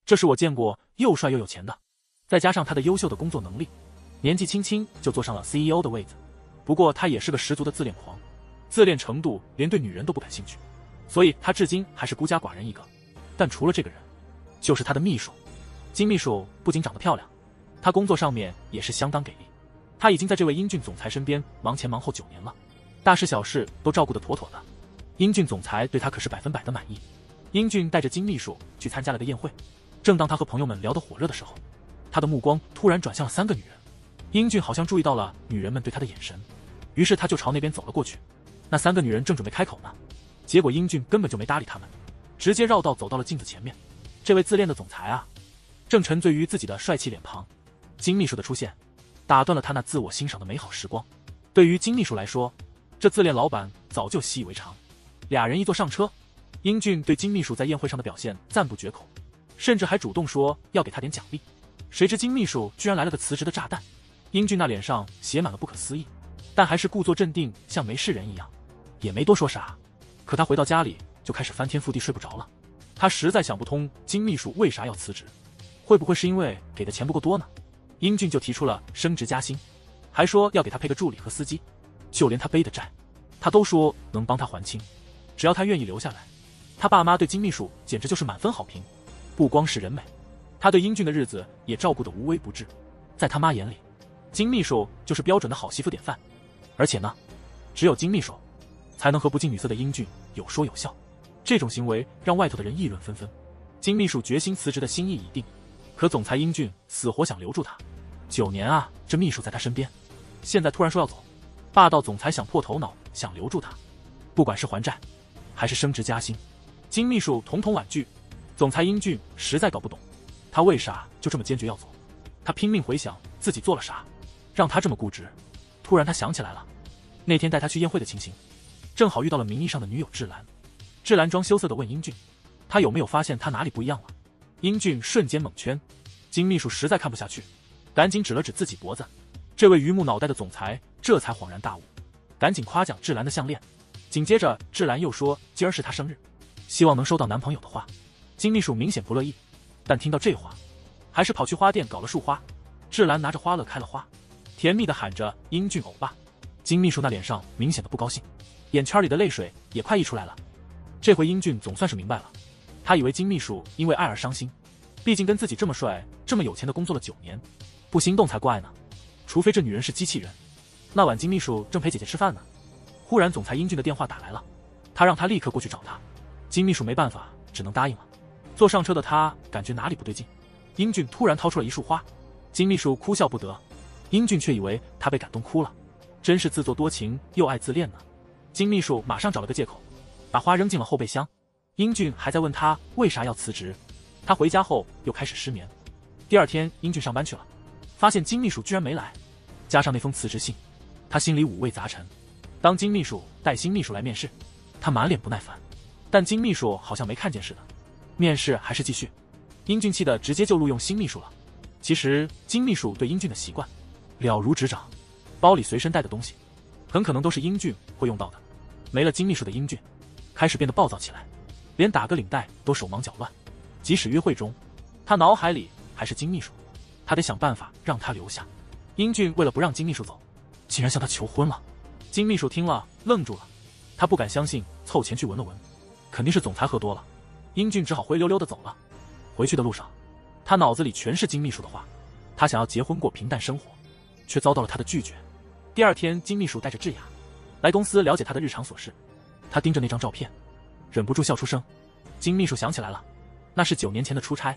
这是我见过又帅又有钱的，再加上他的优秀的工作能力，年纪轻轻就坐上了 CEO 的位子。不过他也是个十足的自恋狂，自恋程度连对女人都不感兴趣，所以他至今还是孤家寡人一个。但除了这个人，就是他的秘书。金秘书不仅长得漂亮，他工作上面也是相当给力。他已经在这位英俊总裁身边忙前忙后9年了，大事小事都照顾得妥妥的。英俊总裁对他可是100%的满意。英俊带着金秘书去参加了个宴会，正当他和朋友们聊得火热的时候，他的目光突然转向了3个女人。英俊好像注意到了女人们对他的眼神，于是他就朝那边走了过去。那3个女人正准备开口呢，结果英俊根本就没搭理他们，直接绕道走到了镜子前面。这位自恋的总裁啊，正沉醉于自己的帅气脸庞。金秘书的出现打断了他那自我欣赏的美好时光。对于金秘书来说，这自恋老板早就习以为常。俩人一坐上车，英俊对金秘书在宴会上的表现赞不绝口，甚至还主动说要给他点奖励。谁知金秘书居然来了个辞职的炸弹。英俊那脸上写满了不可思议，但还是故作镇定，像没事人一样，也没多说啥。可他回到家里就开始翻天覆地睡不着了。他实在想不通金秘书为啥要辞职，会不会是因为给的钱不够多呢？英俊就提出了升职加薪，还说要给他配个助理和司机，就连他背的债，他都说能帮他还清，只要他愿意留下来。他爸妈对金秘书简直就是满分好评，不光是人美，他对英俊的日子也照顾得无微不至。在他妈眼里，金秘书就是标准的好媳妇典范，而且呢，只有金秘书才能和不近女色的英俊有说有笑。这种行为让外头的人议论纷纷。金秘书决心辞职的心意已定，可总裁英俊死活想留住他。9年啊，这秘书在他身边，现在突然说要走，霸道总裁想破头脑想留住他，不管是还债还是升职加薪，金秘书统统婉拒。总裁英俊实在搞不懂，他为啥就这么坚决要走。他拼命回想自己做了啥，让他这么固执。突然他想起来了，那天带他去宴会的情形，正好遇到了名义上的女友智兰。智兰装羞涩地问英俊，他有没有发现他哪里不一样了？英俊瞬间蒙圈。金秘书实在看不下去，赶紧指了指自己脖子。这位榆木脑袋的总裁这才恍然大悟，赶紧夸奖智兰的项链。紧接着智兰又说今儿是她生日，希望能收到男朋友的花。金秘书明显不乐意，但听到这话，还是跑去花店搞了束花。智兰拿着花乐开了花，甜蜜地喊着英俊欧巴。金秘书那脸上明显的不高兴，眼圈里的泪水也快溢出来了。这回英俊总算是明白了，他以为金秘书因为爱而伤心，毕竟跟自己这么帅这么有钱的工作了9年，不心动才怪呢。除非这女人是机器人。那晚金秘书正陪姐姐吃饭呢，忽然总裁英俊的电话打来了，他让他立刻过去找他。金秘书没办法，只能答应了。坐上车的他感觉哪里不对劲，英俊突然掏出了一束花，金秘书哭笑不得，英俊却以为他被感动哭了，真是自作多情又爱自恋呢。金秘书马上找了个借口，把花扔进了后备箱。英俊还在问他为啥要辞职，他回家后又开始失眠。第二天英俊上班去了，发现金秘书居然没来，加上那封辞职信，他心里五味杂陈。当金秘书带新秘书来面试，他满脸不耐烦，但金秘书好像没看见似的，面试还是继续。英俊气的直接就录用新秘书了。其实金秘书对英俊的习惯了如指掌，包里随身带的东西很可能都是英俊会用到的。没了金秘书的英俊开始变得暴躁起来，连打个领带都手忙脚乱。即使约会中，他脑海里还是金秘书，他得想办法让他留下。英俊为了不让金秘书走，竟然向他求婚了。金秘书听了愣住了，他不敢相信，凑前去闻了闻，肯定是总裁喝多了。英俊只好灰溜溜的走了。回去的路上，他脑子里全是金秘书的话，他想要结婚过平淡生活，却遭到了他的拒绝。第二天金秘书带着智雅来公司了解他的日常琐事，他盯着那张照片忍不住笑出声。金秘书想起来了，那是9年前的出差，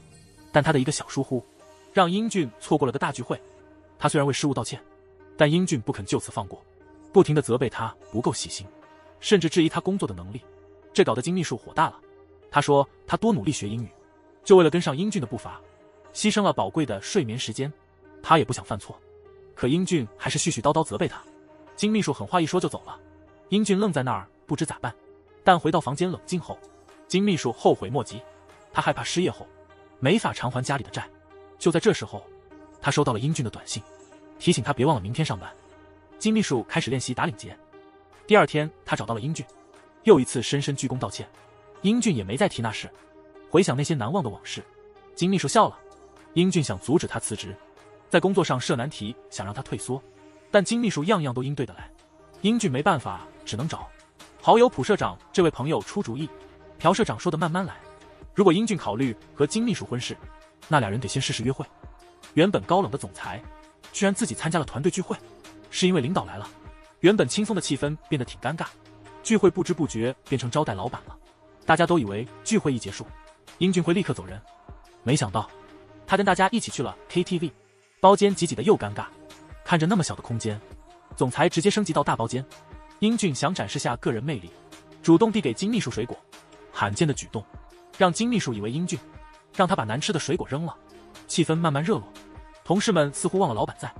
但他的一个小疏忽让英俊错过了个大聚会。他虽然为失误道歉，但英俊不肯就此放过，不停地责备他不够细心，甚至质疑他工作的能力。这搞得金秘书火大了，他说他多努力学英语，就为了跟上英俊的步伐，牺牲了宝贵的睡眠时间，他也不想犯错。可英俊还是絮絮叨叨责备他。金秘书狠话一说就走了，英俊愣在那儿不知咋办。但回到房间冷静后，金秘书后悔莫及，他害怕失业后没法偿还家里的债。就在这时候，他收到了英俊的短信，提醒他别忘了明天上班。金秘书开始练习打领结。第二天他找到了英俊，又一次深深鞠躬道歉。英俊也没再提那事。回想那些难忘的往事，金秘书笑了，英俊想阻止他辞职，在工作上设难题，想让他退缩，但金秘书样样都应对得来。英俊没办法，只能找好友朴社长这位朋友出主意。朴社长说的慢慢来，如果英俊考虑和金秘书婚事，那俩人得先试试约会。原本高冷的总裁，居然自己参加了团队聚会，是因为领导来了。原本轻松的气氛变得挺尴尬，聚会不知不觉变成招待老板了。大家都以为聚会一结束，英俊会立刻走人，没想到他跟大家一起去了 KTV， 包间挤挤的又尴尬。看着那么小的空间，总裁直接升级到大包间。英俊想展示下个人魅力，主动递给金秘书水果。罕见的举动让金秘书以为英俊让他把难吃的水果扔了，气氛慢慢热络。同事们似乎忘了老板在，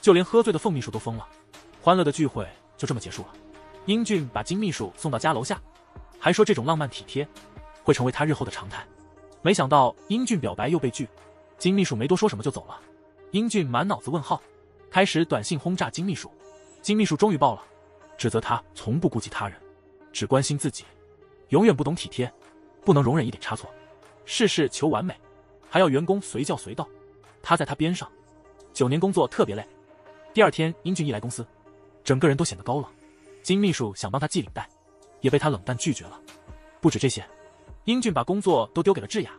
就连喝醉的凤秘书都疯了。欢乐的聚会就这么结束了。英俊把金秘书送到家楼下，还说这种浪漫体贴会成为他日后的常态。没想到英俊表白又被拒，金秘书没多说什么就走了。英俊满脑子问号，开始短信轰炸金秘书。金秘书终于爆了，指责他从不顾及他人，只关心自己，永远不懂体贴，不能容忍一点差错，事事求完美，还要员工随叫随到。他在他边上，9年工作特别累。第二天英俊一来公司，整个人都显得高冷。金秘书想帮他系领带，也被他冷淡拒绝了。不止这些，英俊把工作都丢给了智雅，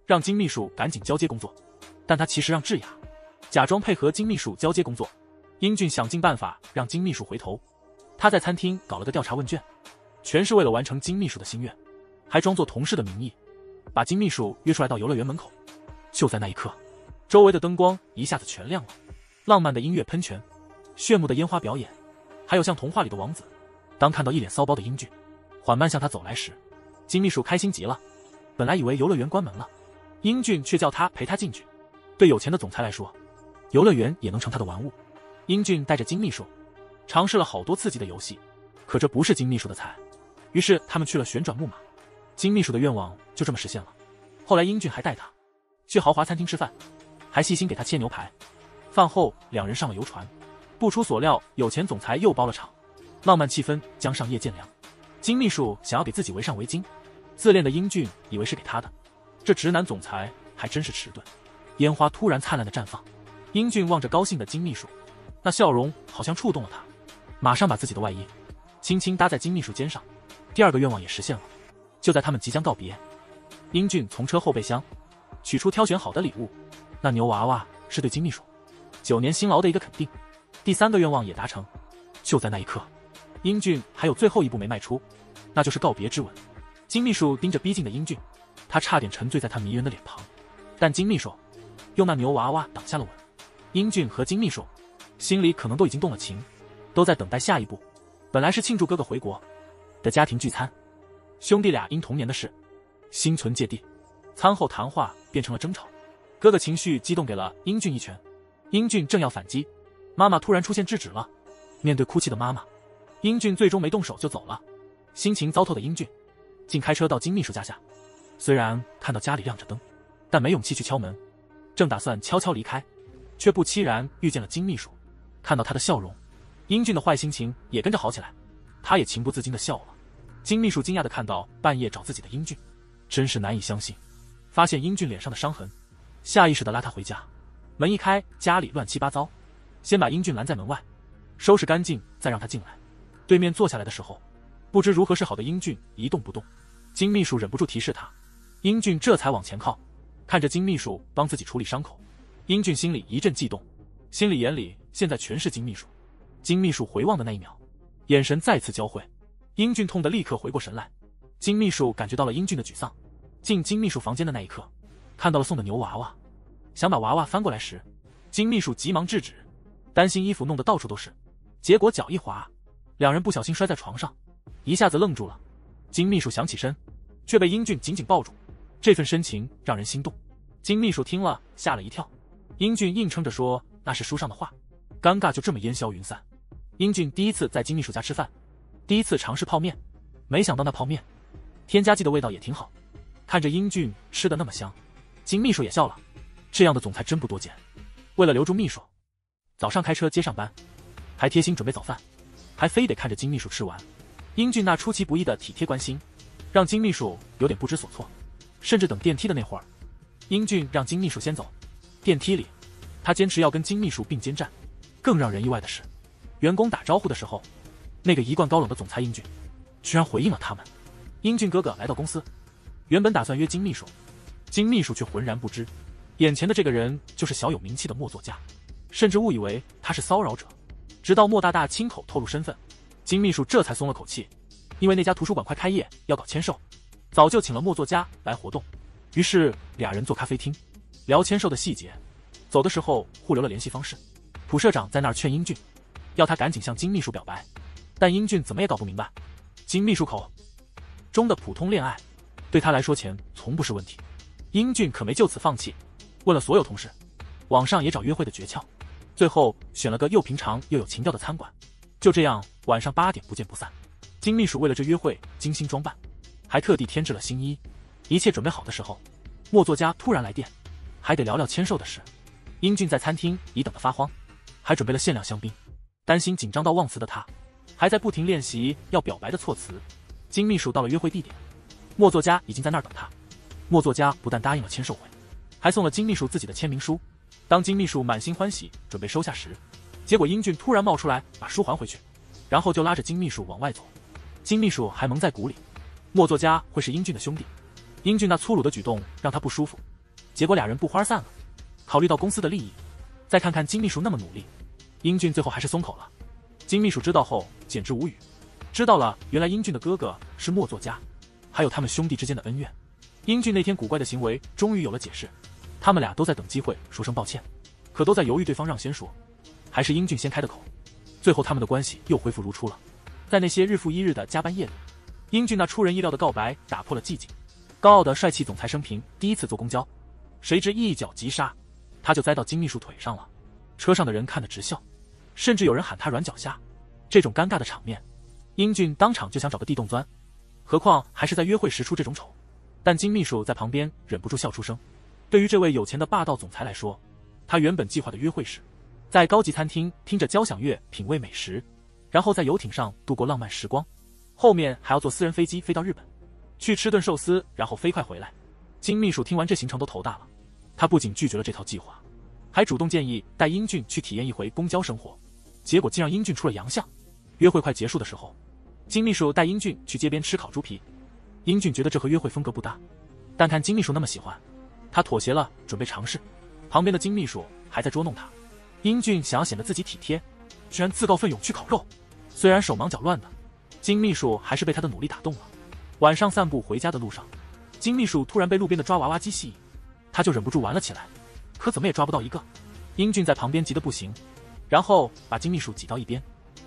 让金秘书赶紧交接工作，但他其实让智雅假装配合金秘书交接工作。英俊想尽办法让金秘书回头，他在餐厅搞了个调查问卷，全是为了完成金秘书的心愿，还装作同事的名义把金秘书约出来到游乐园门口。就在那一刻，周围的灯光一下子全亮了，浪漫的音乐喷泉，炫目的烟花表演，还有像童话里的王子。当看到一脸骚包的英俊缓慢向他走来时，金秘书开心极了。本来以为游乐园关门了，英俊却叫他陪他进去。对有钱的总裁来说，游乐园也能成他的玩物。英俊带着金秘书尝试了好多刺激的游戏，可这不是金秘书的菜。于是他们去了旋转木马，金秘书的愿望就这么实现了。后来英俊还带他去豪华餐厅吃饭，还细心给他切牛排。饭后两人上了游船，不出所料，有钱总裁又包了场，浪漫气氛将上夜渐凉。金秘书想要给自己围上围巾，自恋的英俊以为是给他的，这直男总裁还真是迟钝。烟花突然灿烂的绽放，英俊望着高兴的金秘书，那笑容好像触动了他，马上把自己的外衣轻轻搭在金秘书肩上。第二个愿望也实现了。就在他们即将告别，英俊从车后备箱取出挑选好的礼物，那牛娃娃是对金秘书9年辛劳的一个肯定。第3个愿望也达成。就在那一刻，英俊还有最后一步没迈出，那就是告别之吻。金秘书盯着逼近的英俊，他差点沉醉在他迷人的脸庞，但金秘书用那牛娃娃挡下了吻。英俊和金秘书心里可能都已经动了情，都在等待下一步。本来是庆祝哥哥回国的家庭聚餐，兄弟俩因童年的事心存芥蒂，餐后谈话变成了争吵。哥哥情绪激动给了英俊一拳，英俊正要反击，妈妈突然出现制止了。面对哭泣的妈妈，英俊最终没动手就走了。心情糟透的英俊竟开车到金秘书家下，虽然看到家里亮着灯，但没勇气去敲门。正打算悄悄离开，却不期然遇见了金秘书。看到他的笑容，英俊的坏心情也跟着好起来，他也情不自禁地笑了。金秘书惊讶地看到半夜找自己的英俊，真是难以相信。发现英俊脸上的伤痕，下意识地拉他回家。门一开，家里乱七八糟，先把英俊拦在门外，收拾干净再让他进来。对面坐下来的时候，不知如何是好的英俊一动不动。金秘书忍不住提示他，英俊这才往前靠，看着金秘书帮自己处理伤口，英俊心里一阵悸动，心里眼里现在全是金秘书。金秘书回望的那一秒，眼神再次交汇，英俊痛得立刻回过神来。金秘书感觉到了英俊的沮丧，进金秘书房间的那一刻，看到了送的牛娃娃，想把娃娃翻过来时，金秘书急忙制止，担心衣服弄得到处都是，结果脚一滑，两人不小心摔在床上，一下子愣住了。金秘书想起身，却被英俊紧紧抱住，这份深情让人心动。金秘书听了吓了一跳，英俊硬撑着说那是书上的话，尴尬就这么烟消云散。英俊第一次在金秘书家吃饭，第一次尝试泡面，没想到那泡面添加剂的味道也挺好。看着英俊吃得那么香，金秘书也笑了，这样的总裁真不多见。为了留住秘书，早上开车接上班，还贴心准备早饭，还非得看着金秘书吃完。英俊那出其不意的体贴关心，让金秘书有点不知所措，甚至等电梯的那会儿，英俊让金秘书先走，电梯里，他坚持要跟金秘书并肩站。更让人意外的是，员工打招呼的时候，那个一贯高冷的总裁英俊，居然回应了他们。英俊哥哥来到公司，原本打算约金秘书，金秘书却浑然不知，眼前的这个人就是小有名气的莫作家，甚至误以为他是骚扰者。直到莫大大亲口透露身份，金秘书这才松了口气，因为那家图书馆快开业，要搞签售，早就请了莫作家来活动。于是俩人坐咖啡厅聊签售的细节，走的时候互留了联系方式。普社长在那儿劝英俊，要他赶紧向金秘书表白，但英俊怎么也搞不明白，金秘书口中的普通恋爱对他来说钱从不是问题。英俊可没就此放弃，问了所有同事，网上也找约会的诀窍，最后选了个又平常又有情调的餐馆。就这样，晚上8点不见不散。金秘书为了这约会精心装扮，还特地添置了新衣。一切准备好的时候，莫作家突然来电，还得聊聊签售的事。英俊在餐厅已等得发慌，还准备了限量香槟。担心紧张到忘词的他，还在不停练习要表白的措辞。金秘书到了约会地点，莫作家已经在那儿等他。莫作家不但答应了签售会，还送了金秘书自己的签名书。当金秘书满心欢喜准备收下时，结果英俊突然冒出来把书还回去，然后就拉着金秘书往外走。金秘书还蒙在鼓里，莫作家会是英俊的兄弟，英俊那粗鲁的举动让他不舒服，结果俩人不欢而散了。考虑到公司的利益，再看看金秘书那么努力，英俊最后还是松口了。金秘书知道后简直无语，知道了原来英俊的哥哥是莫作家，还有他们兄弟之间的恩怨。英俊那天古怪的行为终于有了解释，他们俩都在等机会说声抱歉，可都在犹豫对方让先说，还是英俊先开的口。最后他们的关系又恢复如初了。在那些日复一日的加班夜里，英俊那出人意料的告白打破了寂静。高傲的帅气总裁生平第一次坐公交，谁知一脚急刹，他就栽到金秘书腿上了。车上的人看得直笑，甚至有人喊他软脚虾。这种尴尬的场面，英俊当场就想找个地洞钻，何况还是在约会时出这种丑。但金秘书在旁边忍不住笑出声。对于这位有钱的霸道总裁来说，他原本计划的约会是在高级餐厅听着交响乐品味美食，然后在游艇上度过浪漫时光，后面还要坐私人飞机飞到日本去吃顿寿司，然后飞快回来。金秘书听完这行程都头大了，他不仅拒绝了这套计划，还主动建议带英俊去体验一回公交生活，结果竟让英俊出了洋相。约会快结束的时候，金秘书带英俊去街边吃烤猪皮，英俊觉得这和约会风格不搭，但看金秘书那么喜欢，他妥协了，准备尝试。旁边的金秘书还在捉弄他，英俊想要显得自己体贴，居然自告奋勇去烤肉。虽然手忙脚乱的，金秘书还是被他的努力打动了。晚上散步回家的路上，金秘书突然被路边的抓娃娃机吸引，他就忍不住玩了起来，可怎么也抓不到一个。英俊在旁边急得不行，然后把金秘书挤到一边。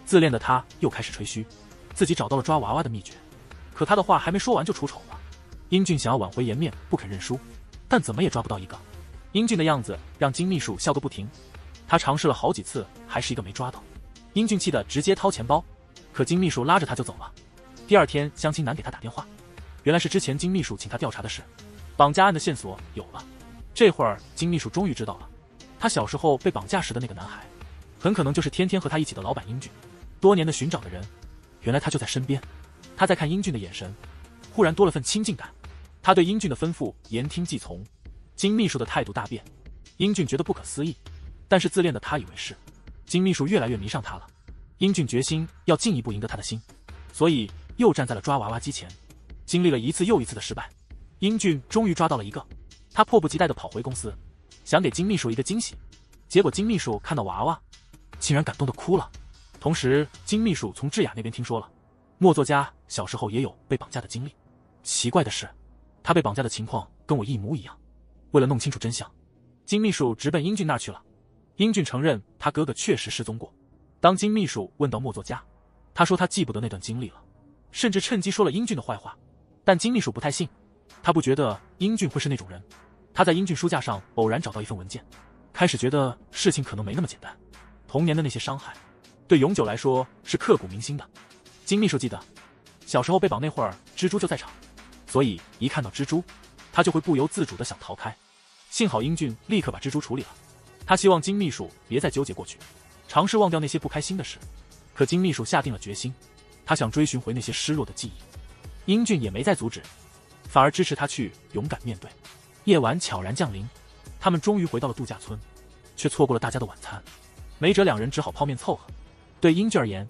自恋的他又开始吹嘘自己找到了抓娃娃的秘诀，可他的话还没说完就出丑了。英俊想要挽回颜面，不肯认输，但怎么也抓不到一个。英俊的样子让金秘书笑个不停，他尝试了好几次，还是一个没抓到。英俊气得直接掏钱包，可金秘书拉着他就走了。第二天，相亲男给他打电话，原来是之前金秘书请他调查的事，绑架案的线索有了。这会儿金秘书终于知道了，他小时候被绑架时的那个男孩，很可能就是天天和他一起的老板英俊。多年的寻找的人，原来他就在身边。他在看英俊的眼神忽然多了份亲近感，他对英俊的吩咐言听计从。金秘书的态度大变，英俊觉得不可思议，但是自恋的他以为是。金秘书越来越迷上他了，英俊决心要进一步赢得他的心，所以又站在了抓娃娃机前。经历了一次又一次的失败，英俊终于抓到了一个。他迫不及待地跑回公司，想给金秘书一个惊喜，结果金秘书看到娃娃竟然感动得哭了。同时金秘书从智雅那边听说了莫作家小时候也有被绑架的经历，奇怪的是他被绑架的情况跟我一模一样。为了弄清楚真相，金秘书直奔英俊那儿去了。英俊承认他哥哥确实失踪过。当金秘书问到莫作家，他说他记不得那段经历了，甚至趁机说了英俊的坏话。但金秘书不太信，他不觉得英俊会是那种人。他在英俊书架上偶然找到一份文件，开始觉得事情可能没那么简单。童年的那些伤害对永久来说是刻骨铭心的。金秘书记得小时候被绑那会儿蜘蛛就在场，所以一看到蜘蛛他就会不由自主地想逃开。幸好英俊立刻把蜘蛛处理了。他希望金秘书别再纠结过去，尝试忘掉那些不开心的事。可金秘书下定了决心，他想追寻回那些失落的记忆。英俊也没再阻止，反而支持他去勇敢面对。夜晚悄然降临，他们终于回到了度假村，却错过了大家的晚餐。没辙，两人只好泡面凑合。对英俊而言，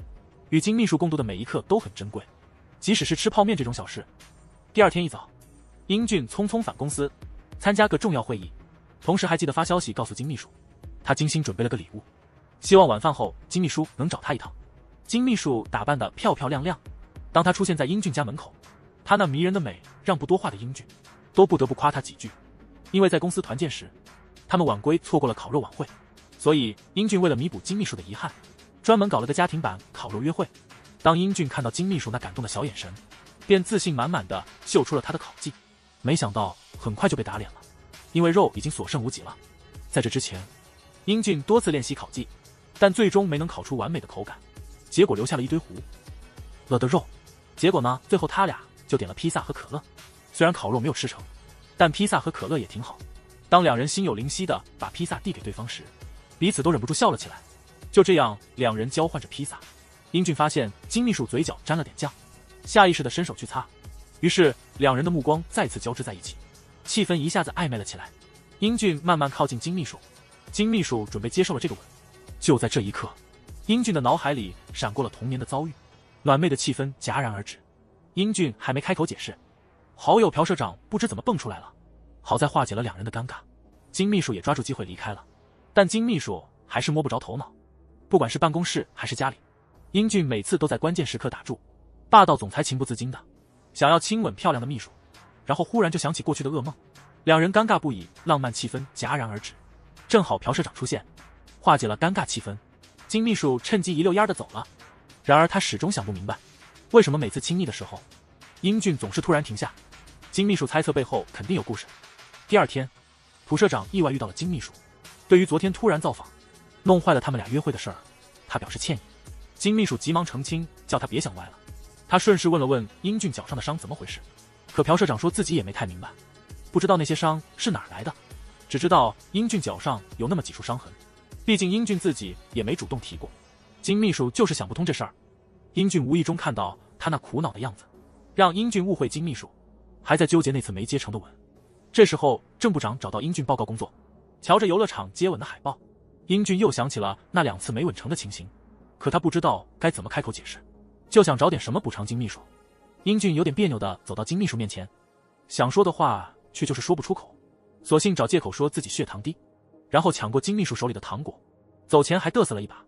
与金秘书共度的每一刻都很珍贵，即使是吃泡面这种小事。第二天一早，英俊匆匆返公司，参加个重要会议，同时还记得发消息告诉金秘书，他精心准备了个礼物，希望晚饭后金秘书能找他一趟。金秘书打扮得漂漂亮亮，当他出现在英俊家门口，他那迷人的美让不多话的英俊都不得不夸他几句。因为在公司团建时，他们晚归错过了烤肉晚会，所以英俊为了弥补金秘书的遗憾，专门搞了个家庭版烤肉约会。当英俊看到金秘书那感动的小眼神，便自信满满的秀出了他的烤技。没想到很快就被打脸了，因为肉已经所剩无几了。在这之前，英俊多次练习烤技，但最终没能烤出完美的口感，结果留下了一堆糊了的肉。结果呢，最后他俩就点了披萨和可乐。虽然烤肉没有吃成，但披萨和可乐也挺好。当两人心有灵犀的把披萨递给对方时，彼此都忍不住笑了起来。就这样，两人交换着披萨。英俊发现金秘书嘴角沾了点酱，下意识的伸手去擦，于是两人的目光再次交织在一起，气氛一下子暧昧了起来。英俊慢慢靠近金秘书，金秘书准备接受了这个吻。就在这一刻，英俊的脑海里闪过了童年的遭遇，暖昧的气氛戛然而止。英俊还没开口解释，好友朴社长不知怎么蹦出来了，好在化解了两人的尴尬。金秘书也抓住机会离开了，但金秘书还是摸不着头脑。不管是办公室还是家里，英俊每次都在关键时刻打住，霸道总裁情不自禁的想要亲吻漂亮的秘书，然后忽然就想起过去的噩梦，两人尴尬不已，浪漫气氛戛然而止。正好朴社长出现，化解了尴尬气氛。金秘书趁机一溜烟的走了，然而他始终想不明白，为什么每次亲昵的时候，英俊总是突然停下。金秘书猜测背后肯定有故事。第二天，朴社长意外遇到了金秘书，对于昨天突然造访，弄坏了他们俩约会的事儿，他表示歉意。金秘书急忙澄清，叫他别想歪了。他顺势问了问英俊脚上的伤怎么回事，可朴社长说自己也没太明白，不知道那些伤是哪儿来的，只知道英俊脚上有那么几处伤痕，毕竟英俊自己也没主动提过。金秘书就是想不通这事儿。英俊无意中看到他那苦恼的样子，让英俊误会金秘书还在纠结那次没接成的吻。这时候郑部长找到英俊报告工作，瞧着游乐场接吻的海报，英俊又想起了那2次没吻成的情形，可他不知道该怎么开口解释，就想找点什么补偿金秘书。英俊有点别扭地走到金秘书面前，想说的话却就是说不出口，索性找借口说自己血糖低，然后抢过金秘书手里的糖果，走前还嘚瑟了一把。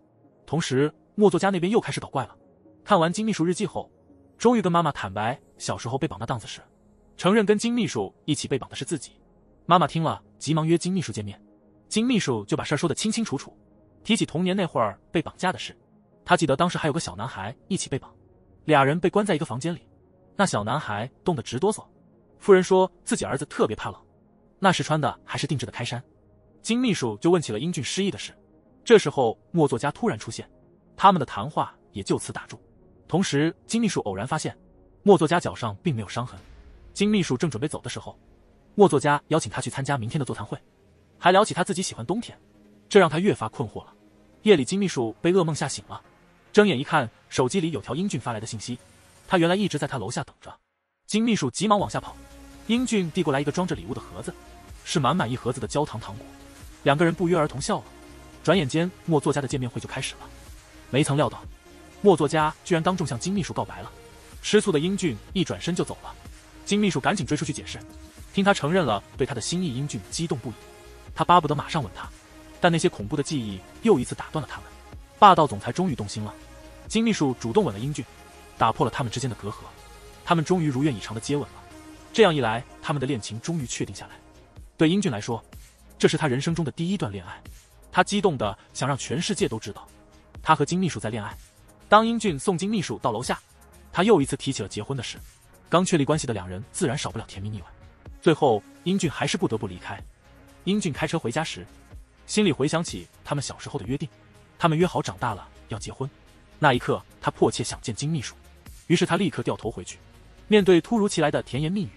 同时莫作家那边又开始搞怪了，看完金秘书日记后，终于跟妈妈坦白小时候被绑那档子事，承认跟金秘书一起被绑的是自己。妈妈听了急忙约金秘书见面，金秘书就把事儿说得清清楚楚，提起童年那会儿被绑架的事。他记得当时还有个小男孩一起被绑，俩人被关在一个房间里，那小男孩冻得直哆嗦。夫人说自己儿子特别怕冷，那时穿的还是定制的开衫。金秘书就问起了英俊失忆的事。这时候莫作家突然出现，他们的谈话也就此打住。同时金秘书偶然发现莫作家脚上并没有伤痕。金秘书正准备走的时候，莫作家邀请他去参加明天的座谈会，还聊起他自己喜欢冬天，这让他越发困惑了。夜里金秘书被噩梦吓醒了，睁眼一看，手机里有条英俊发来的信息，他原来一直在他楼下等着。金秘书急忙往下跑，英俊递过来一个装着礼物的盒子，是满满一盒子的焦糖糖果。两个人不约而同笑了。转眼间莫作家的见面会就开始了，没曾料到莫作家居然当众向金秘书告白了。吃醋的英俊一转身就走了，金秘书赶紧追出去解释，听他承认了对他的心意，英俊激动不已，他巴不得马上吻他，但那些恐怖的记忆又一次打断了他们。霸道总裁终于动心了，金秘书主动吻了英俊，打破了他们之间的隔阂，他们终于如愿以偿的接吻了。这样一来，他们的恋情终于确定下来。对英俊来说，这是他人生中的第一段恋爱，他激动的想让全世界都知道他和金秘书在恋爱。当英俊送金秘书到楼下，他又一次提起了结婚的事。刚确立关系的两人自然少不了甜蜜腻歪，最后英俊还是不得不离开。英俊开车回家时，心里回想起他们小时候的约定，他们约好长大了要结婚。那一刻他迫切想见金秘书，于是他立刻掉头回去。面对突如其来的甜言蜜语，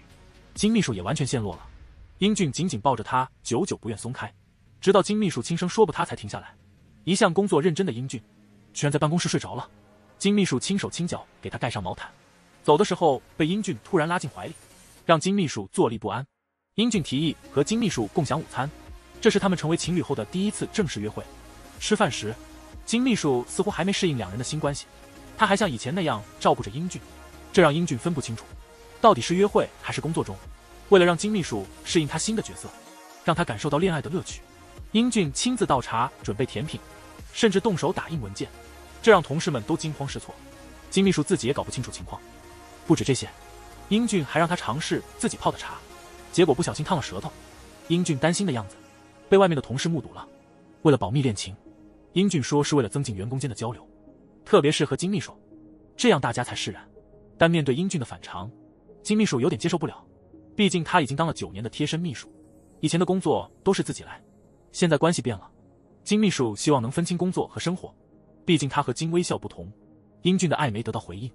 金秘书也完全陷落了。英俊紧紧抱着他，久久不愿松开，直到金秘书轻声说不他才停下来。一向工作认真的英俊居然在办公室睡着了，金秘书轻手轻脚给他盖上毛毯，走的时候被英俊突然拉进怀里，让金秘书坐立不安。英俊提议和金秘书共享午餐，这是他们成为情侣后的第一次正式约会。吃饭时，金秘书似乎还没适应两人的新关系，他还像以前那样照顾着英俊，这让英俊分不清楚，到底是约会还是工作中。为了让金秘书适应他新的角色，让他感受到恋爱的乐趣，英俊亲自倒茶，准备甜品，甚至动手打印文件，这让同事们都惊慌失措。金秘书自己也搞不清楚情况。不止这些，英俊还让他尝试自己泡的茶，结果不小心烫了舌头。英俊担心的样子被外面的同事目睹了。为了保密恋情，英俊说是为了增进员工间的交流，特别是和金秘书，这样大家才释然。但面对英俊的反常，金秘书有点接受不了，毕竟他已经当了9年的贴身秘书，以前的工作都是自己来，现在关系变了，金秘书希望能分清工作和生活，毕竟他和金微笑不同。英俊的爱没得到回应，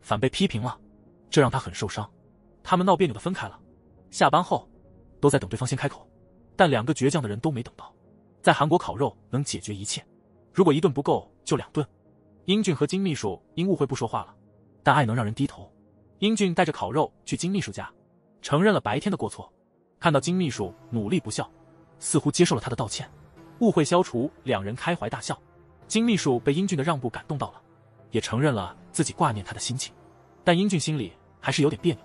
反被批评了，这让他很受伤。他们闹别扭的分开了，下班后都在等对方先开口，但2个倔强的人都没等到。在韩国烤肉能解决一切，如果1顿不够就2顿。英俊和金秘书因误会不说话了，但爱能让人低头。英俊带着烤肉去金秘书家，承认了白天的过错。看到金秘书努力不笑，似乎接受了他的道歉，误会消除，2人开怀大笑。金秘书被英俊的让步感动到了，也承认了自己挂念他的心情，但英俊心里还是有点别扭，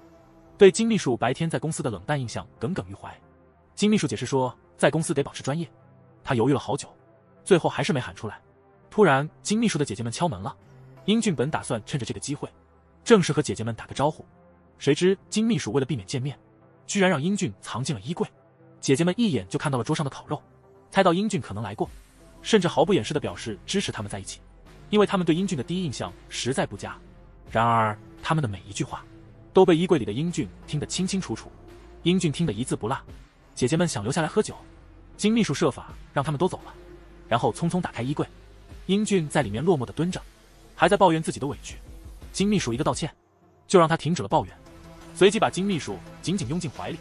对金秘书白天在公司的冷淡印象耿耿于怀。金秘书解释说，在公司得保持专业。他犹豫了好久，最后还是没喊出来。突然，金秘书的姐姐们敲门了。英俊本打算趁着这个机会，正式和姐姐们打个招呼，谁知金秘书为了避免见面，居然让英俊藏进了衣柜。姐姐们一眼就看到了桌上的烤肉，猜到英俊可能来过，甚至毫不掩饰地表示支持他们在一起，因为他们对英俊的第一印象实在不佳。然而，他们的每一句话都被衣柜里的英俊听得清清楚楚，英俊听得一字不落。姐姐们想留下来喝酒，金秘书设法让他们都走了，然后匆匆打开衣柜。英俊在里面落寞地蹲着，还在抱怨自己的委屈。金秘书一个道歉，就让他停止了抱怨，随即把金秘书紧紧拥进怀里。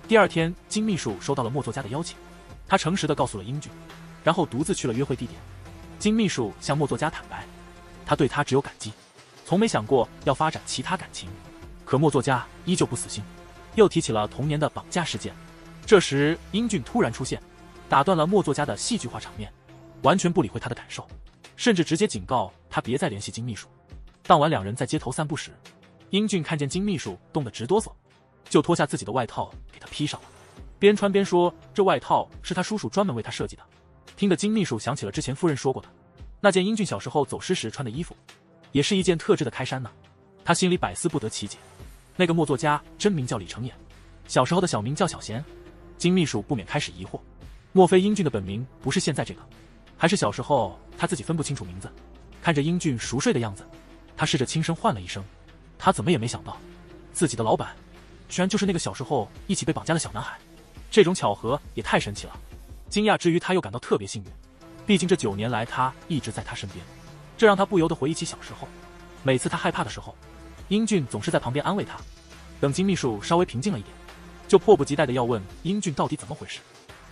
第2天，金秘书收到了莫作家的邀请，他诚实地告诉了英俊，然后独自去了约会地点。金秘书向莫作家坦白，他对他只有感激，从没想过要发展其他感情。可莫作家依旧不死心，又提起了童年的绑架事件。这时，英俊突然出现，打断了莫作家的戏剧化场面，完全不理会他的感受，甚至直接警告他别再联系金秘书。当晚2人在街头散步时，英俊看见金秘书冻得直哆嗦，就脱下自己的外套给他披上了，边穿边说这外套是他叔叔专门为他设计的。听得金秘书想起了之前夫人说过的那件英俊小时候走失时穿的衣服，也是一件特制的开衫呢。他心里百思不得其解，那个莫作家真名叫李成衍，小时候的小名叫小贤。金秘书不免开始疑惑，莫非英俊的本名不是现在这个，还是小时候他自己分不清楚名字？看着英俊熟睡的样子，他试着轻声唤了一声。他怎么也没想到，自己的老板居然就是那个小时候一起被绑架的小男孩，这种巧合也太神奇了。惊讶之余，他又感到特别幸运，毕竟这9年来他一直在他身边，这让他不由得回忆起小时候。每次他害怕的时候，英俊总是在旁边安慰他。等金秘书稍微平静了一点，就迫不及待地要问英俊到底怎么回事。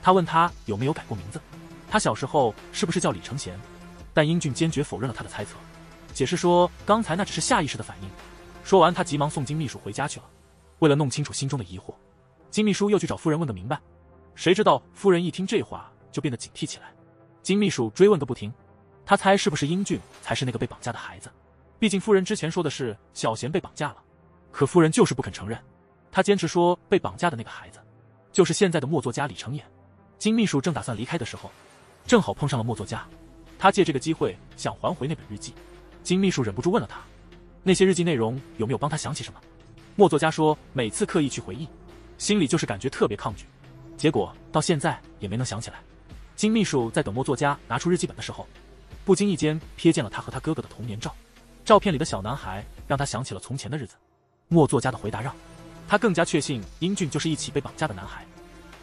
他问他有没有改过名字，他小时候是不是叫李承贤，但英俊坚决否认了他的猜测，解释说刚才那只是下意识的反应。说完，他急忙送金秘书回家去了。为了弄清楚心中的疑惑，金秘书又去找夫人问个明白。谁知道夫人一听这话就变得警惕起来，金秘书追问个不停，他猜是不是英俊才是那个被绑架的孩子，毕竟夫人之前说的是小贤被绑架了，可夫人就是不肯承认，她坚持说被绑架的那个孩子就是现在的莫作家李成衍。金秘书正打算离开的时候，正好碰上了莫作家，他借这个机会想还回那本日记。金秘书忍不住问了他，那些日记内容有没有帮他想起什么？莫作家说每次刻意去回忆，心里就是感觉特别抗拒，结果到现在也没能想起来。金秘书在等莫作家拿出日记本的时候，不经意间瞥见了他和他哥哥的童年照，照片里的小男孩让他想起了从前的日子。莫作家的回答让他更加确信英俊就是一起被绑架的男孩。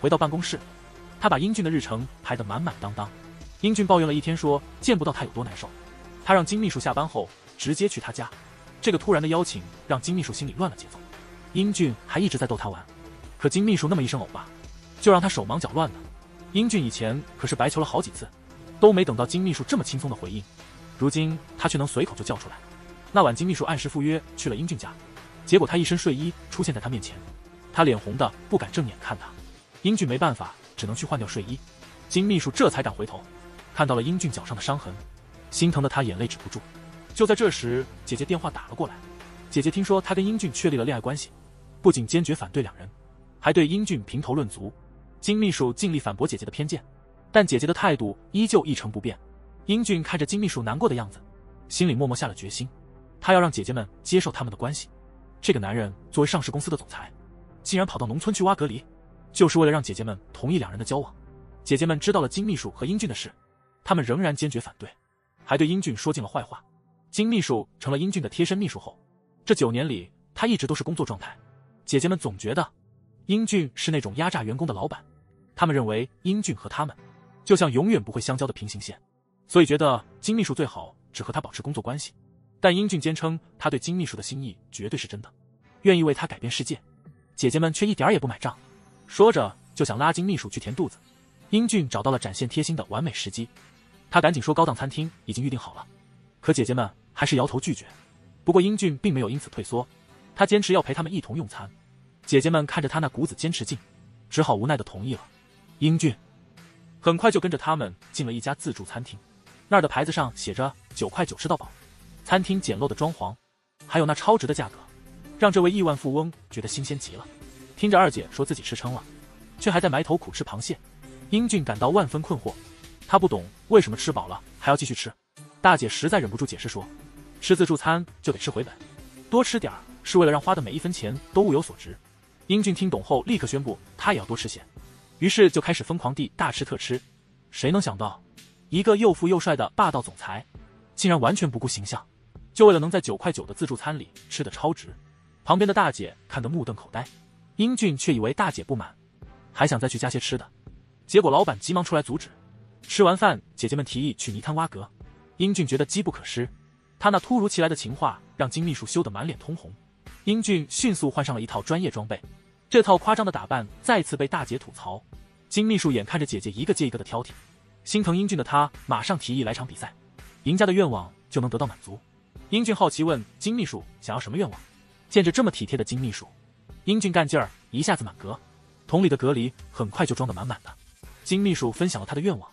回到办公室，他把英俊的日程排得满满当当。英俊抱怨了一天，说见不到他有多难受。他让金秘书下班后直接去他家，这个突然的邀请让金秘书心里乱了节奏。英俊还一直在逗他玩，可金秘书那么一声欧巴，就让他手忙脚乱的。英俊以前可是白求了好几次，都没等到金秘书这么轻松的回应，如今他却能随口就叫出来。那晚金秘书按时赴约去了英俊家，结果他一身睡衣出现在他面前，他脸红的不敢正眼看他。英俊没办法，只能去换掉睡衣。金秘书这才敢回头，看到了英俊脚上的伤痕，心疼的他眼泪止不住。就在这时，姐姐电话打了过来。姐姐听说他跟英俊确立了恋爱关系，不仅坚决反对两人，还对英俊评头论足。金秘书尽力反驳姐姐的偏见，但姐姐的态度依旧一成不变。英俊看着金秘书难过的样子，心里默默下了决心，他要让姐姐们接受他们的关系。这个男人作为上市公司的总裁，竟然跑到农村去挖隔离，就是为了让姐姐们同意两人的交往。姐姐们知道了金秘书和英俊的事，他们仍然坚决反对，还对英俊说尽了坏话。金秘书成了英俊的贴身秘书后，这9年里他一直都是工作状态。姐姐们总觉得英俊是那种压榨员工的老板，他们认为英俊和他们就像永远不会相交的平行线，所以觉得金秘书最好只和他保持工作关系。但英俊坚称他对金秘书的心意绝对是真的，愿意为他改变世界。姐姐们却一点也不买账，说着就想拉金秘书去填肚子。英俊找到了展现贴心的完美时机，他赶紧说高档餐厅已经预定好了，可姐姐们还是摇头拒绝。不过英俊并没有因此退缩，他坚持要陪他们一同用餐。姐姐们看着他那股子坚持劲，只好无奈地同意了。英俊很快就跟着他们进了一家自助餐厅，那儿的牌子上写着9块9吃到饱。餐厅简陋的装潢，还有那超值的价格，让这位亿万富翁觉得新鲜极了。听着二姐说自己吃撑了，却还在埋头苦吃螃蟹，英俊感到万分困惑。他不懂为什么吃饱了还要继续吃。大姐实在忍不住解释说，吃自助餐就得吃回本，多吃点是为了让花的每一分钱都物有所值。英俊听懂后立刻宣布他也要多吃些，于是就开始疯狂地大吃特吃。谁能想到，一个又富又帅的霸道总裁竟然完全不顾形象，就为了能在9块9的自助餐里吃得超值。旁边的大姐看得目瞪口呆，英俊却以为大姐不满，还想再去加些吃的，结果老板急忙出来阻止。吃完饭，姐姐们提议去泥滩挖蛤，英俊觉得机不可失，他那突如其来的情话让金秘书羞得满脸通红。英俊迅速换上了一套专业装备，这套夸张的打扮再次被大姐吐槽。金秘书眼看着姐姐一个接一个的挑剔，心疼英俊的他马上提议来场比赛，赢家的愿望就能得到满足。英俊好奇问金秘书想要什么愿望，见着这么体贴的金秘书，英俊干劲儿一下子满格，桶里的蛤蜊很快就装得满满的。金秘书分享了他的愿望，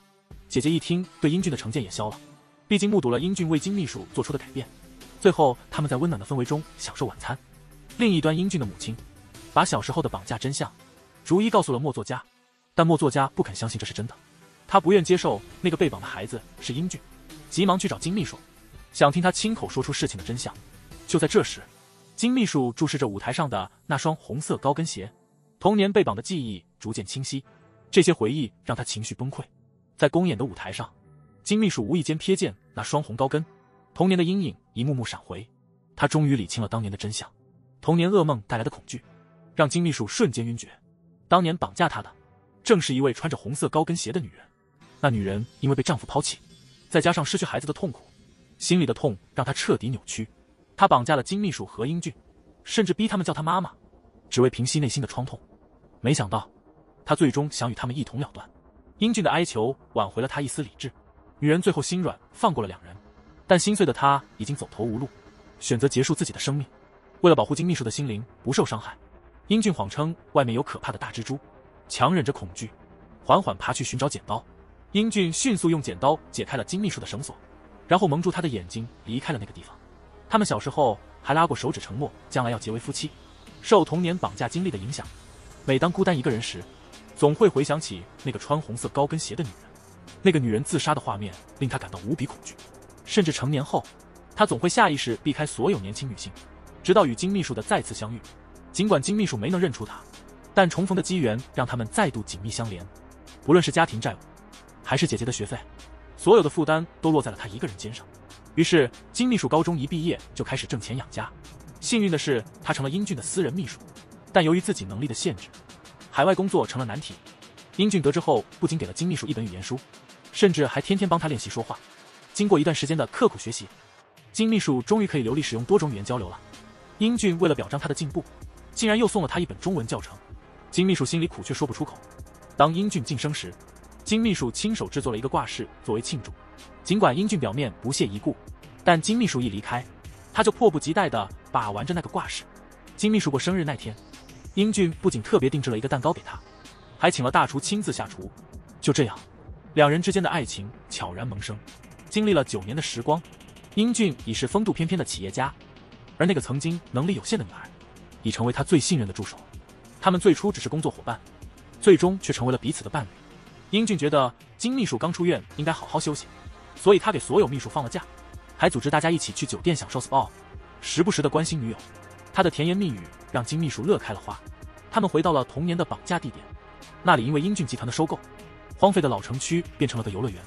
姐姐一听对英俊的成见也消了，毕竟目睹了英俊为金秘书做出的改变。最后他们在温暖的氛围中享受晚餐。另一端，英俊的母亲把小时候的绑架真相逐一告诉了莫作家，但莫作家不肯相信这是真的，他不愿接受那个被绑的孩子是英俊，急忙去找金秘书，想听他亲口说出事情的真相。就在这时，金秘书注视着舞台上的那双红色高跟鞋，童年被绑的记忆逐渐清晰，这些回忆让他情绪崩溃。在公演的舞台上，金秘书无意间瞥见那双红高跟，童年的阴影一幕幕闪回，他终于理清了当年的真相。童年噩梦带来的恐惧让金秘书瞬间晕厥，当年绑架他的正是一位穿着红色高跟鞋的女人。那女人因为被丈夫抛弃，再加上失去孩子的痛苦，心里的痛让她彻底扭曲。她绑架了金秘书和英俊，甚至逼他们叫她妈妈，只为平息内心的创痛。没想到她最终想与他们一同了断。英俊的哀求挽回了她一丝理智，女人最后心软放过了两人，但心碎的她已经走投无路，选择结束自己的生命。为了保护金秘书的心灵不受伤害，英俊谎称外面有可怕的大蜘蛛，强忍着恐惧缓缓爬去寻找剪刀。英俊迅速用剪刀解开了金秘书的绳索，然后蒙住他的眼睛离开了那个地方。他们小时候还拉过手指承诺将来要结为夫妻。受童年绑架经历的影响，每当孤单一个人时，总会回想起那个穿红色高跟鞋的女人。那个女人自杀的画面令他感到无比恐惧，甚至成年后他总会下意识避开所有年轻女性，直到与金秘书的再次相遇。尽管金秘书没能认出他，但重逢的机缘让他们再度紧密相连。不论是家庭债务还是姐姐的学费，所有的负担都落在了他一个人肩上。于是金秘书高中一毕业就开始挣钱养家。幸运的是他成了英俊的私人秘书，但由于自己能力的限制，海外工作成了难题。英俊得知后不仅给了金秘书一本语言书，甚至还天天帮他练习说话。经过一段时间的刻苦学习，金秘书终于可以流利使用多种语言交流了。英俊为了表彰他的进步，竟然又送了他一本中文教程。金秘书心里苦却说不出口。当英俊晋升时，金秘书亲手制作了一个挂饰作为庆祝。尽管英俊表面不屑一顾，但金秘书一离开，他就迫不及待地把玩着那个挂饰。金秘书过生日那天，英俊不仅特别定制了一个蛋糕给他，还请了大厨亲自下厨。就这样，两人之间的爱情悄然萌生。经历了9年的时光，英俊已是风度翩翩的企业家，而那个曾经能力有限的女孩，已成为他最信任的助手。他们最初只是工作伙伴，最终却成为了彼此的伴侣。英俊觉得金秘书刚出院应该好好休息，所以他给所有秘书放了假，还组织大家一起去酒店享受 SPA， 时不时的关心女友。他的甜言蜜语让金秘书乐开了花。他们回到了童年的绑架地点，那里因为英俊集团的收购，荒废的老城区变成了个游乐园。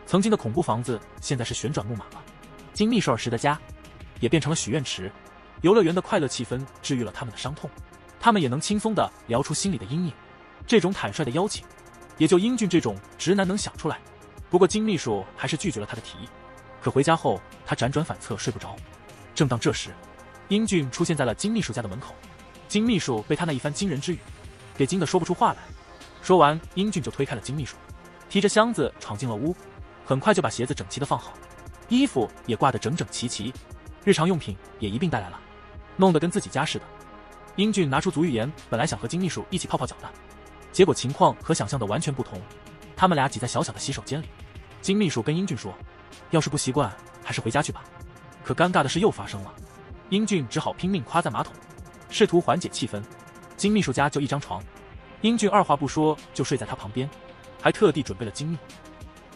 曾经的恐怖房子现在是旋转木马了，金秘书儿时的家也变成了许愿池。游乐园的快乐气氛治愈了他们的伤痛，他们也能轻松地聊出心里的阴影。这种坦率的邀请，也就英俊这种直男能想出来。不过金秘书还是拒绝了他的提议。可回家后，他辗转反侧睡不着。正当这时，英俊出现在了金秘书家的门口。金秘书被他那一番惊人之语给惊得说不出话来。说完，英俊就推开了金秘书，提着箱子闯进了屋，很快就把鞋子整齐地放好，衣服也挂得整整齐齐，日常用品也一并带来了，弄得跟自己家似的。英俊拿出足浴盐，本来想和金秘书一起泡泡脚的，结果情况和想象的完全不同。他们俩挤在小小的洗手间里，金秘书跟英俊说，要是不习惯还是回家去吧。可尴尬的事又发生了，英俊只好拼命夸赞马桶，试图缓解气氛。金秘书家就一张床，英俊二话不说就睡在他旁边，还特地准备了精密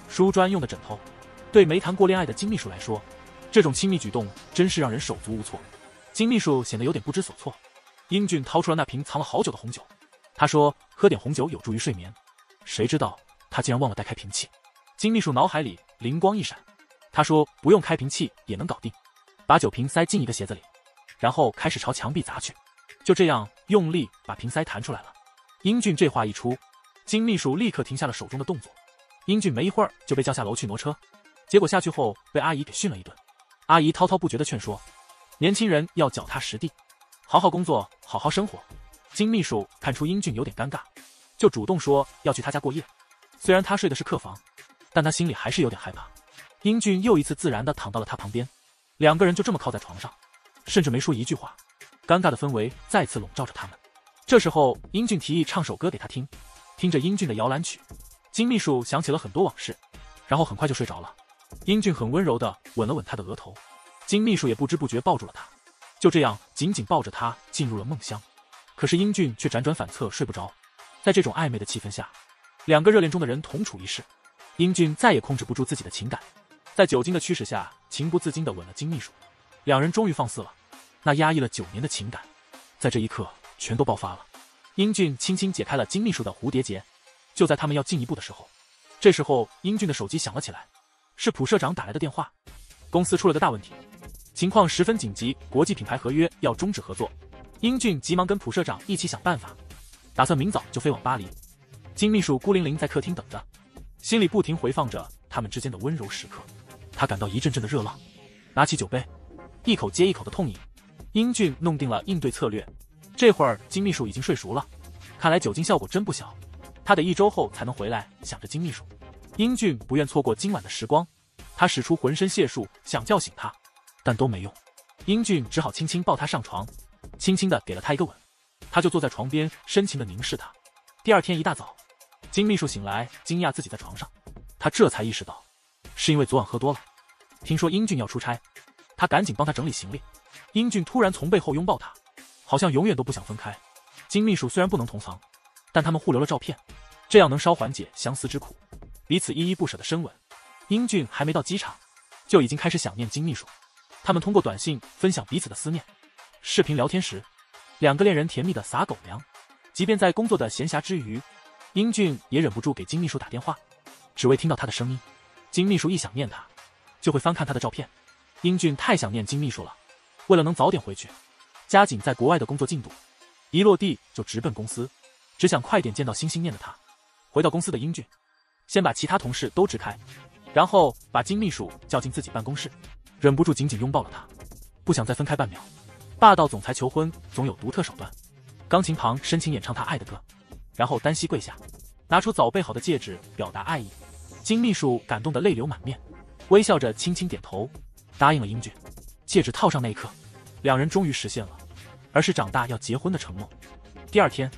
书专用的枕头。对没谈过恋爱的金秘书来说，这种亲密举动真是让人手足无措。金秘书显得有点不知所措。英俊掏出了那瓶藏了好久的红酒，他说喝点红酒有助于睡眠，谁知道他竟然忘了带开瓶器。金秘书脑海里灵光一闪，他说不用开瓶器也能搞定，把酒瓶塞进一个鞋子里，然后开始朝墙壁砸去。就这样用力把瓶塞弹出来了。英俊这话一出，金秘书立刻停下了手中的动作。英俊没一会儿就被叫下楼去挪车，结果下去后被阿姨给训了一顿。阿姨滔滔不绝地劝说年轻人要脚踏实地，好好工作，好好生活。金秘书看出英俊有点尴尬，就主动说要去他家过夜。虽然他睡的是客房，但他心里还是有点害怕。英俊又一次自然地躺到了他旁边，两个人就这么靠在床上，甚至没说一句话。尴尬的氛围再次笼罩着他们。这时候英俊提议唱首歌给他听，听着英俊的摇篮曲，金秘书想起了很多往事，然后很快就睡着了。英俊很温柔地吻了吻他的额头，金秘书也不知不觉抱住了他，就这样紧紧抱着他进入了梦乡。可是英俊却辗转反侧睡不着。在这种暧昧的气氛下，两个热恋中的人同处一室，英俊再也控制不住自己的情感，在酒精的驱使下情不自禁地吻了金秘书。两人终于放肆了，那压抑了9年的情感在这一刻全都爆发了。英俊轻轻解开了金秘书的蝴蝶结。就在他们要进一步的时候，这时候英俊的手机响了起来，是普社长打来的电话。公司出了个大问题，情况十分紧急，国际品牌合约要终止合作。英俊急忙跟普社长一起想办法，打算明早就飞往巴黎。金秘书孤零零在客厅等着，心里不停回放着他们之间的温柔时刻。他感到一阵阵的热浪，拿起酒杯一口接一口的痛饮。英俊弄定了应对策略，这会儿金秘书已经睡熟了，看来酒精效果真不小，他得1周后才能回来。想着金秘书，英俊不愿错过今晚的时光，他使出浑身解数想叫醒他，但都没用。英俊只好轻轻抱他上床，轻轻地给了他一个吻，他就坐在床边深情地凝视他。第二天一大早，金秘书醒来，惊讶自己在床上，他这才意识到是因为昨晚喝多了。听说英俊要出差，他赶紧帮他整理行李。英俊突然从背后拥抱他，好像永远都不想分开。金秘书虽然不能同房，但他们互留了照片，这样能稍缓解相思之苦，彼此依依不舍的深吻。英俊还没到机场，就已经开始想念金秘书。他们通过短信分享彼此的思念，视频聊天时，两个恋人甜蜜的撒狗粮。即便在工作的闲暇之余，英俊也忍不住给金秘书打电话，只为听到他的声音。金秘书一想念他，就会翻看他的照片。英俊太想念金秘书了，为了能早点回去，加紧在国外的工作进度，一落地就直奔公司，只想快点见到心心念的他。回到公司的英俊，先把其他同事都支开，然后把金秘书叫进自己办公室，忍不住紧紧拥抱了他，不想再分开半秒。霸道总裁求婚总有独特手段，钢琴旁深情演唱他爱的歌，然后单膝跪下，拿出早备好的戒指表达爱意。金秘书感动得泪流满面，微笑着轻轻点头，答应了英俊。戒指套上那一刻，两人终于实现了儿时长大要结婚的承诺。第二天，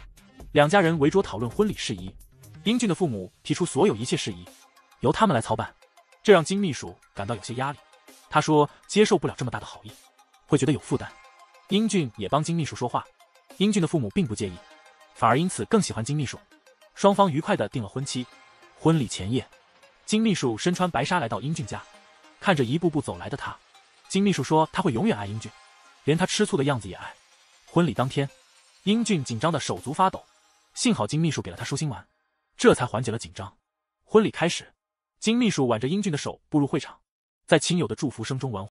两家人围桌讨论婚礼事宜，英俊的父母提出所有一切事宜由他们来操办，这让金秘书感到有些压力。他说接受不了这么大的好意，会觉得有负担。英俊也帮金秘书说话，英俊的父母并不介意，反而因此更喜欢金秘书。双方愉快地定了婚期。婚礼前夜，金秘书身穿白纱来到英俊家，看着一步步走来的他，金秘书说他会永远爱英俊，连他吃醋的样子也爱。婚礼当天，英俊紧张的手足发抖，幸好金秘书给了他舒心丸，这才缓解了紧张。婚礼开始，金秘书挽着英俊的手步入会场，在亲友的祝福声中完婚。